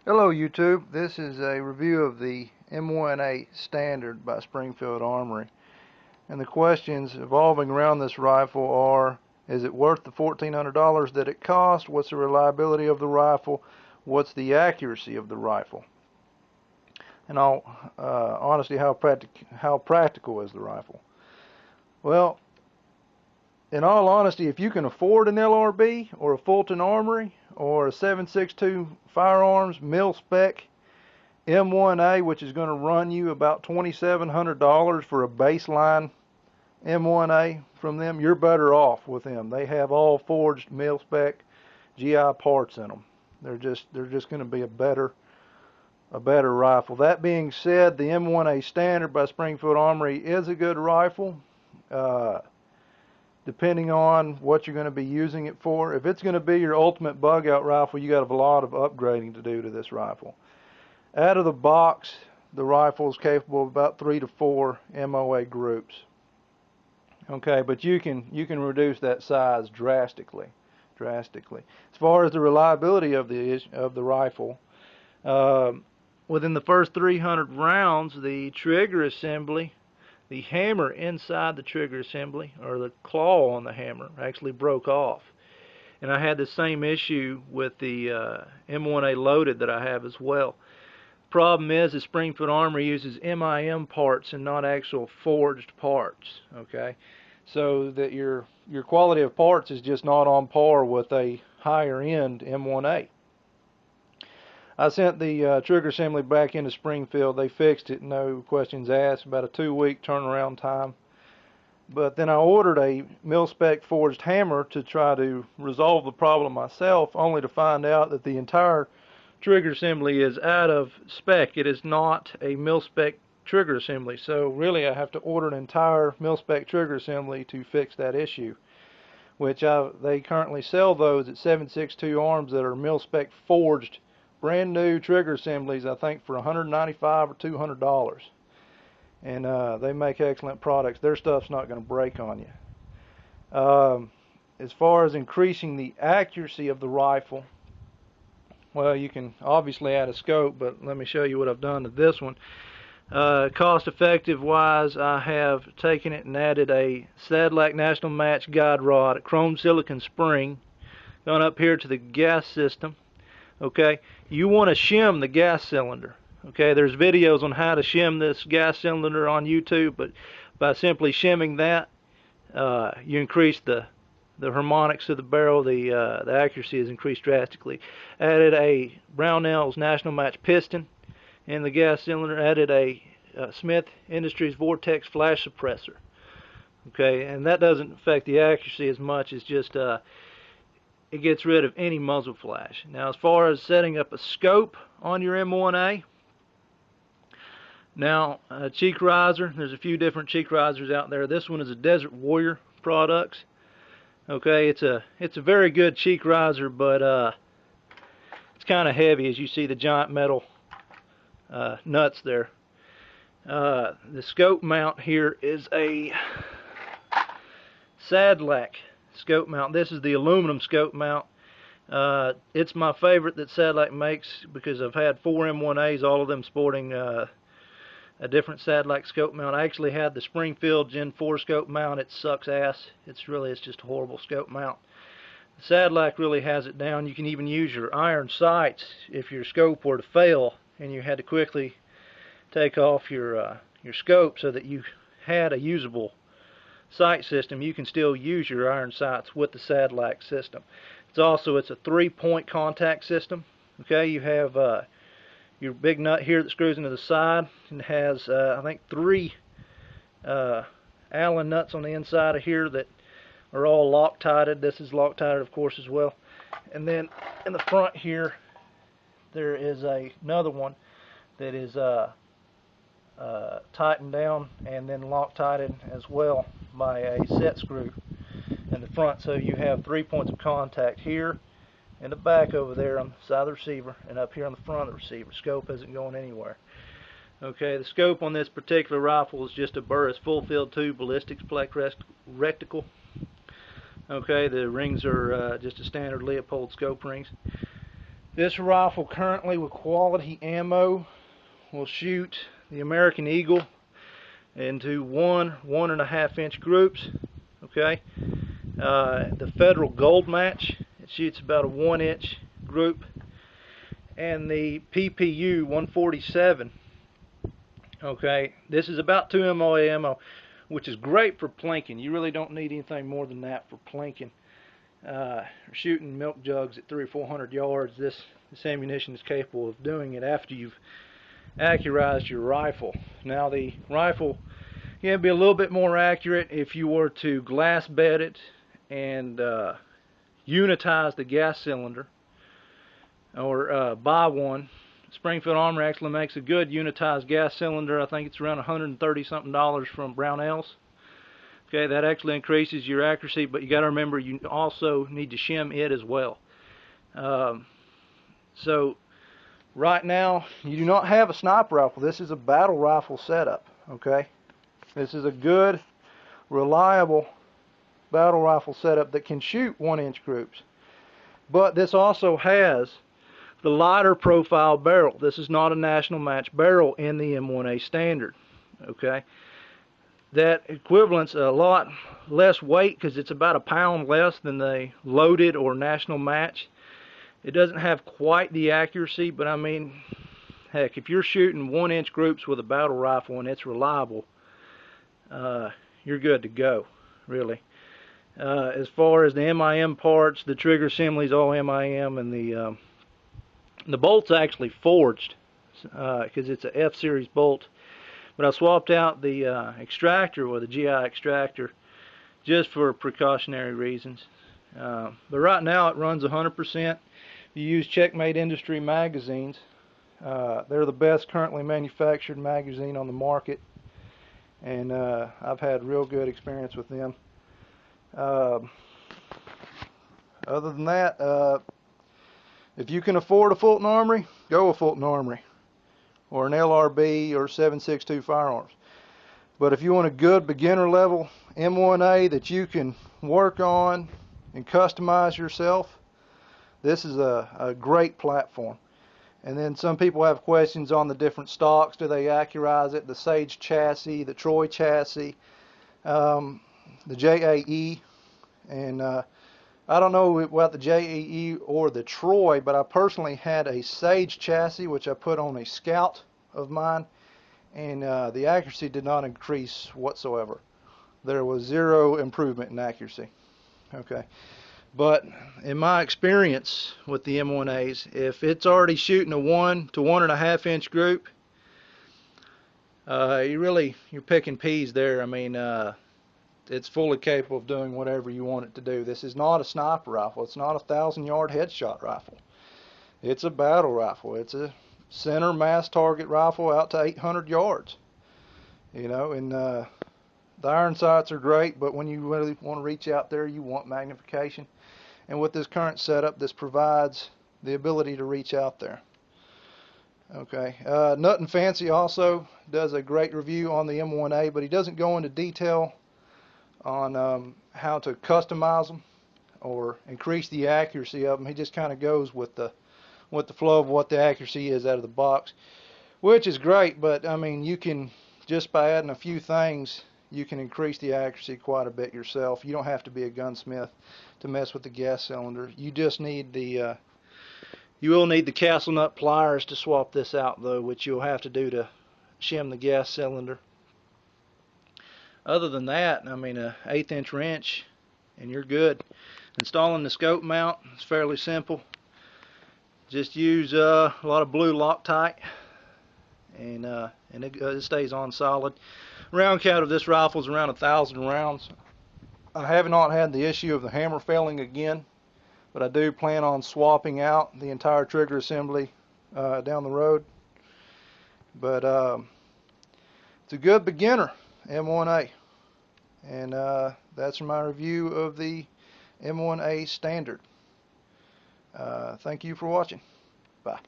Hello YouTube, this is a review of the M1a Standard by Springfield Armory, and the questions evolving around this rifle are: is it worth the $1,400 that it cost? What's the reliability of the rifle? What's the accuracy of the rifle? And honestly, how practical is the rifle? Well, in all honesty, if you can afford an LRB or a Fulton Armory or a 7.62 Firearms mil-spec M1a, which is going to run you about $2,700 for a baseline M1a from them, you're better off with them. They have all forged mil-spec GI parts in them. They're just going to be a better rifle. That being said, the M1a Standard by Springfield Armory is a good rifle. Depending on what you're going to be using it for. If it's going to be your ultimate bug out rifle, you got a lot of upgrading to do to this rifle. Out of the box, the rifle is capable of about 3 to 4 MOA groups. Okay, but you can reduce that size drastically. As far as the reliability of the rifle, within the first 300 rounds, the trigger assembly, the hammer inside the trigger assembly, or the claw on the hammer, actually broke off. And I had the same issue with the M1a Loaded that I have as well. Problem is that Springfield Armory uses MIM parts and not actual forged parts. Okay, so that your quality of parts is just not on par with a higher end M1a. I sent the trigger assembly back into Springfield. They fixed it, no questions asked, about a 2-week turnaround time. But then I ordered a mil-spec forged hammer to try to resolve the problem myself, only to find out that the entire trigger assembly is out of spec. It is not a mil-spec trigger assembly, so really I have to order an entire mil-spec trigger assembly to fix that issue, which they currently sell those at 7.62 Arms that are mil-spec forged brand new trigger assemblies, I think for $195 or $200, and they make excellent products. Their stuff's not going to break on you. As far as increasing the accuracy of the rifle, well, you can obviously add a scope, but let me show you what I've done to this one. Cost effective wise, I have taken it and added a Sadlac National Match guide rod, a chrome silicon spring, gone up here to the gas system. Okay, you want to shim the gas cylinder. Okay, there's videos on how to shim this gas cylinder on YouTube, but by simply shimming that, you increase the harmonics of the barrel. The accuracy is increased drastically. Added a Brownell's National Match piston in the gas cylinder. Added a Smith Industries Vortex flash suppressor. Okay, and that doesn't affect the accuracy as much as just it gets rid of any muzzle flash. Now, as far as setting up a scope on your M1a, now cheek riser, there's a few different cheek risers out there. This one is a Desert Warrior Products. Okay, it's a very good cheek riser, but it's kind of heavy, as you see the giant metal nuts there. The scope mount here is a Sadlac scope mount. This is the aluminum scope mount. It's my favorite that Sadlac makes because I've had 4 M1As, all of them sporting a different Sadlac scope mount. I actually had the Springfield Gen 4 scope mount. It sucks ass. It's just a horrible scope mount. Sadlac really has it down. You can even use your iron sights if your scope were to fail and you had to quickly take off your scope so that you had a usable sight system. You can still use your iron sights with the Sadlac system. It's a 3-point contact system. Okay, you have your big nut here that screws into the side and has I think 3 Allen nuts on the inside of here that are all Loctited. This is Loctited, of course, as well. And then in the front here there is another one that is tightened down and then Loctited as well by a set screw in the front. So you have 3 points of contact here in the back over there on the side of the receiver and up here on the front of the receiver. Scope isn't going anywhere. Okay, the scope on this particular rifle is just a Burris full field tube ballistics plate reticle. Okay, the rings are just a standard Leopold scope rings. This rifle currently with quality ammo will shoot the American Eagle into 1.5 inch groups. Okay, the Federal Gold Match, it shoots about a 1 inch group, and the PPU 147. Okay, this is about 2 MOA ammo, which is great for plinking. You really don't need anything more than that for plinking. Shooting milk jugs at 300 or 400 yards, this ammunition is capable of doing it after you've accurized your rifle. Now the rifle can be a little bit more accurate if you were to glass bed it and unitize the gas cylinder, or buy one. Springfield Armory actually makes a good unitized gas cylinder. I think it's around $130 something from Brownells. Okay, that actually increases your accuracy, but you got to remember you also need to shim it as well. So right now you do not have a sniper rifle. This is a battle rifle setup. Okay, this is a good, reliable battle rifle setup that can shoot 1 inch groups. But this also has the lighter profile barrel. This is not a national match barrel in the M1a Standard. Okay, that equivalent's a lot less weight because it's about a pound less than the loaded or national match. It doesn't have quite the accuracy, but I mean, heck, if you're shooting 1 inch groups with a battle rifle and it's reliable, you're good to go, really. As far as the MIM parts, the trigger assembly is all MIM, and the bolt's actually forged because it's a F-series bolt. But I swapped out the extractor with a GI extractor just for precautionary reasons. But right now it runs 100%. You use Checkmate Industry magazines. They're the best currently manufactured magazine on the market, and I've had real good experience with them. Other than that, if you can afford a Fulton Armory, go with Fulton Armory, or an LRB or 7.62 firearms. But if you want a good beginner level M1A that you can work on and customize yourself, this is a great platform. And then some people have questions on the different stocks. Do they accurize it? The Sage chassis, the Troy chassis, the JAE, and I don't know about the JAE or the Troy, but I personally had a Sage chassis which I put on a Scout of mine, and the accuracy did not increase whatsoever. There was zero improvement in accuracy. Okay, but in my experience with the M1As, if it's already shooting a 1 to 1.5 inch group, you're picking peas there. I mean, it's fully capable of doing whatever you want it to do. This is not a sniper rifle. It's not a 1,000-yard headshot rifle. It's a battle rifle. It's a center mass target rifle out to 800 yards. You know, and the iron sights are great, but when you really want to reach out there, you want magnification. And with this current setup, this provides the ability to reach out there. Okay, Nut and Fancy also does a great review on the M1A, but he doesn't go into detail on how to customize them or increase the accuracy of them. He just kind of goes with the flow of what the accuracy is out of the box, which is great. But I mean, you can, just by adding a few things, you can increase the accuracy quite a bit yourself. You don't have to be a gunsmith to mess with the gas cylinder. You just need the you will need the castle nut pliers to swap this out, though, which you'll have to do to shim the gas cylinder. Other than that, I mean, an 1/8 inch wrench and you're good. Installing the scope mount is fairly simple. Just use a lot of blue Loctite, and it stays on solid. Round count of this rifle is around 1,000 rounds. I have not had the issue of the hammer failing again, but I do plan on swapping out the entire trigger assembly down the road. But it's a good beginner M1A, and that's my review of the M1A Standard. Thank you for watching. Bye.